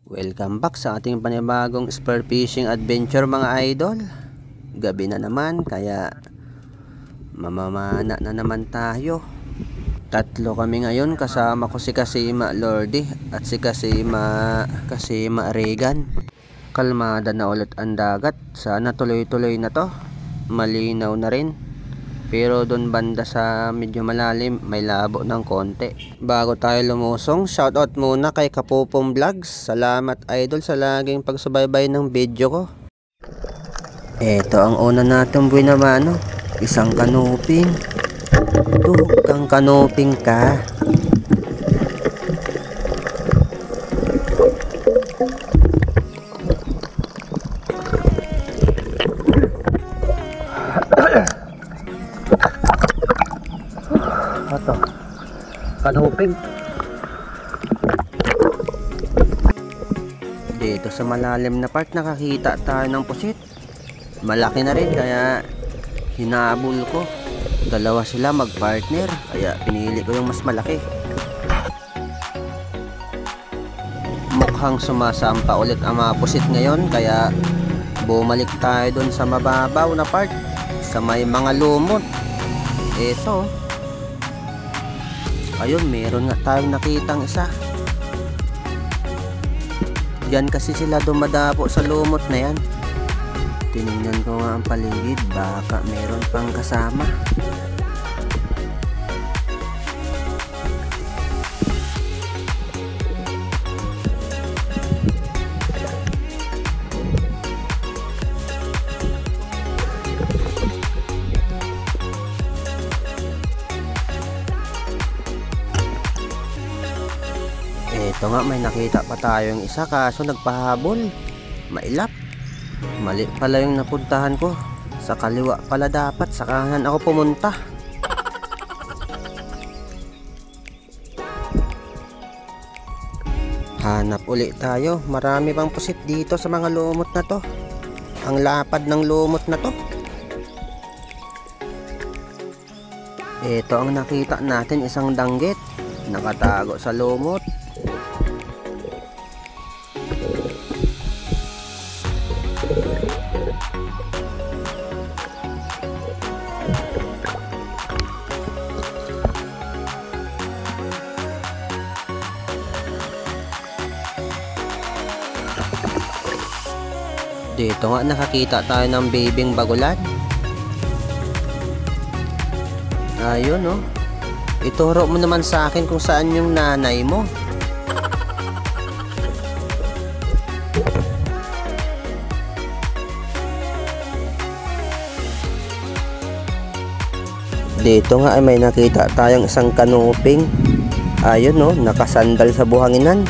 Welcome back sa ating panibagong spear fishing adventure mga idol. Gabi na naman kaya mamamana na naman tayo. Tatlo kami ngayon, kasama ko si Kasima Lordy at si Kasima Regan. Kalmada na ulit ang dagat, sana tuloy-tuloy na to. Malinaw na rin, pero doon banda sa medyo malalim may labo ng konti. Bago tayo lumusong, shoutout muna kay Kapupong Vlogs. Salamat idol sa laging pagsubaybay ng video ko. Ito ang una natin buhay naman, isang kanuping. Kang kanuping ka. Ito, kanuping. Dito sa malalim na part nakakita tayo ng pusit. Malaki na rin kaya hinabol ko. Dalawa sila magpartner kaya pinili ko yung mas malaki. Mukhang sumasampa ulit ang mga pusit ngayon kaya bumalik tayo dun sa mababaw na part, sa may mga lumot. Ito, ayun, meron nga tayong nakitang isa. Diyan kasi sila dumadapo sa lumot na yan. Tinignan ko nga ang paligid, baka meron pang kasama. Ito nga, may nakita pa tayong isa kaso nagpahabol. Mailap. Mali pala yung napuntahan ko. Sa kaliwa pala dapat, sa kanan ako pumunta. Hanap ulit tayo. Marami pang pusit dito sa mga lumot na to. Ang lapad ng lumot na to. Ito ang nakita natin, isang danggit nakatago sa lumot. Dito nga nakakita tayo ng babing bagulan. Ayun, oh. Ituro mo naman sa akin kung saan yung nanay mo. Dito nga ay may nakita tayong isang kanuping. Ayun, oh, nakasandal sa buhanginan.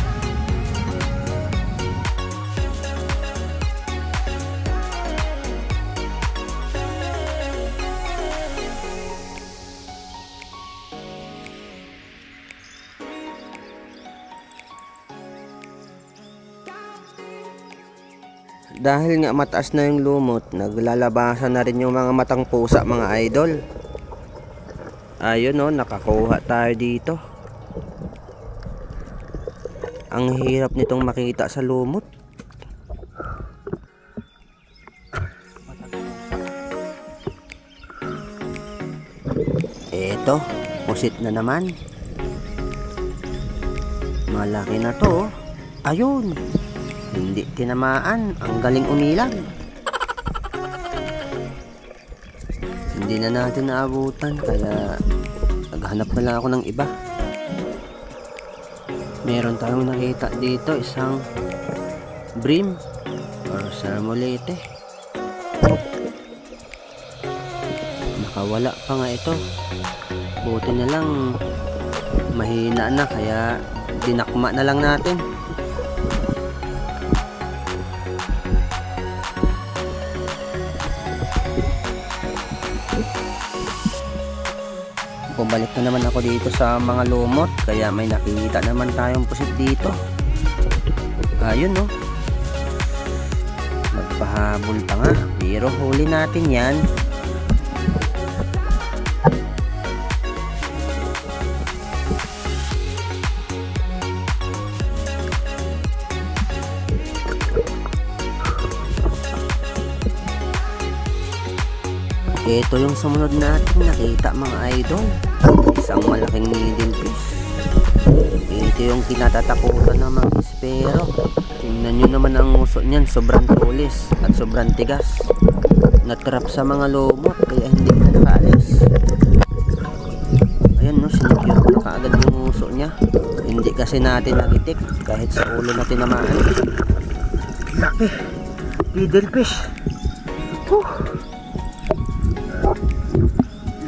Dahil nga mataas na yung lumot, naglalabasan na rin yung mga matang pusa mga idol. Ayun, oh, nakakuha tayo dito. Ang hirap nitong makita sa lumot. Eto, pusit na naman. Malaki na to. Ayun, Hindi tinamaan. Ang galing umilag. Hindi na natin naabutan, kaya naghanap na lang ako ng iba. Meron tayong nakita dito, isang bream or salmolete. Nakawala pa nga ito. Buti na lang mahina na, kaya dinakma na lang natin. Bumalik na naman ako dito sa mga lumot, kaya may nakikita naman tayong pusit dito. Ayun no, magpahabol pa nga, pero huli natin yan. Ito yung sumunod natin nakita mga idol, isang malaking needlefish. Ito yung kinatatakutan ng mga ispero. Tingnan nyo naman ang uso niyan, sobrang tulis at sobrang tigas. Natrap sa mga lumot kaya hindi na nakaalis. Ayan no, sinigyan ko na kaagad yung uso niya. Hindi kasi natin nagitik kahit sa ulo na tinamaan. Laki needlefish.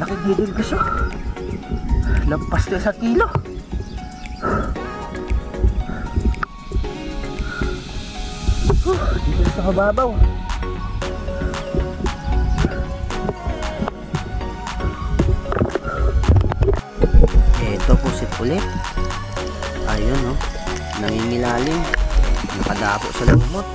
Laki needlefish oh. Lampas na 1 kilo. Dito sa kababaw. Ito pusit ulit. Ayun no, nangingilalim, nakadapo sa lumot.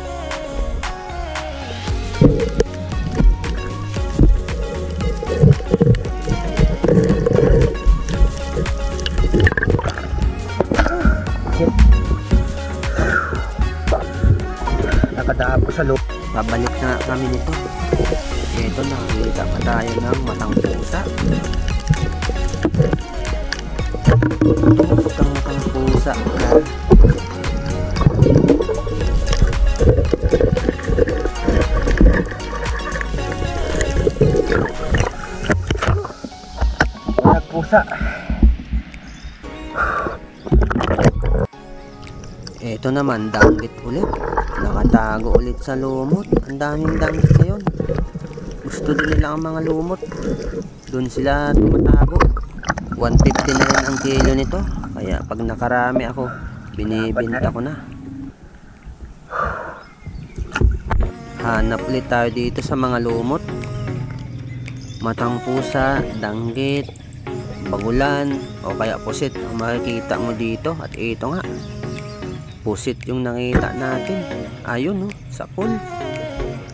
Nakadapo sa loob. Babalik na kami nito. Ito, nakakita pa tayo ng matang pusa. Itong matang pusa. Nagpusa. Ito naman, danggit ulit. Nakatago ulit sa lumot. Ang daming danggit ngayon. Gusto din nila ang mga lumot. Doon sila tumatago. 150 na rin ang kilo nito. Kaya pag nakarami ako, binibenta ko na. Hanap ulit tayo dito sa mga lumot. Matang pusa, danggit, bagulan, o kaya pusit ang makikita mo dito. At ito nga, pusit yung nakita natin. Ayun no, sa pool.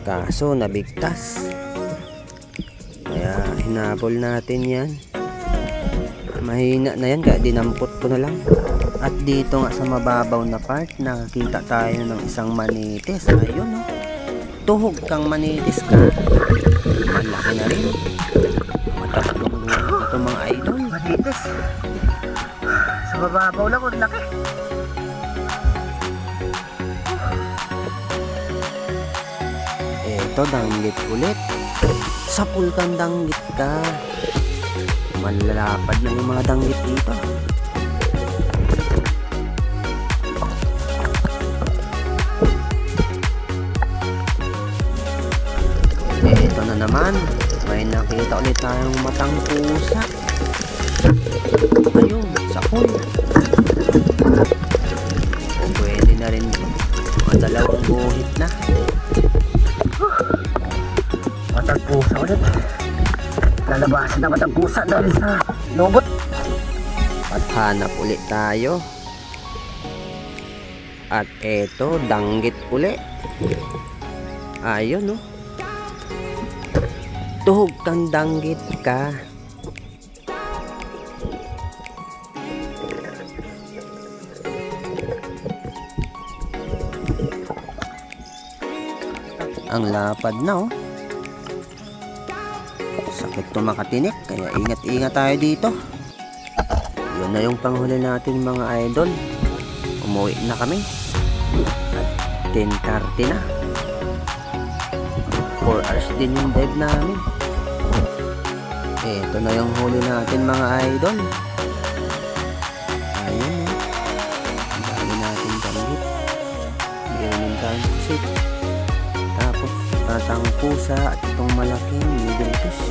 Kaso nabigtas, kaya hinabol natin yan. Mahina na yan kaya dinampot ko na lang. At dito nga sa mababaw na part, nakakita tayo ng isang manitis. Ayun no, tuhog kang manitis ka. Malaki na rin. Matatlong luto ito mga idol. Manitis. Sa mababaw lang, ang laki. Ito, danggit ulit. Sa pool kang danggit ka. Malalapad na yung mga danggit dito. Ito na naman, may nakita ulit tayong matang pusa. Ayun, sa pool. Pwede na rin ito. Mga dalawang buhit na. Matagpusa ulit. Lalabasan na matagpusa dahil sa lobot. At hanap ulit tayo. At eto, danggit ulit. Ayun no, tuhog kang danggit ka. Ang lapad na oh. Sakit tumakatinik, kaya ingat-ingat tayo dito. Yun na yung panghuli natin mga idol. Umuwi na kami. At 10:30 na. 4 hours din yung dive namin. Ito na yung huli natin mga idol. Ayun, ang dami natin gamit. Ganyan tayong pusit. Tapos tatang pusa at itong malaking needle fish.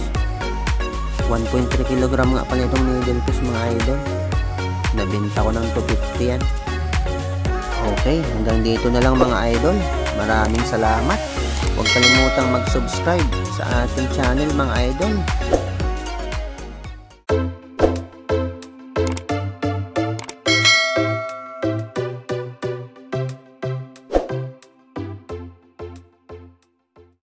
1.3 kg nga pala itong needle fish mga idol. Nabenta ko ng 250 yan. Okay, hanggang dito na lang mga idol. Maraming salamat. Huwag kalimutang mag-subscribe sa ating channel mga idol.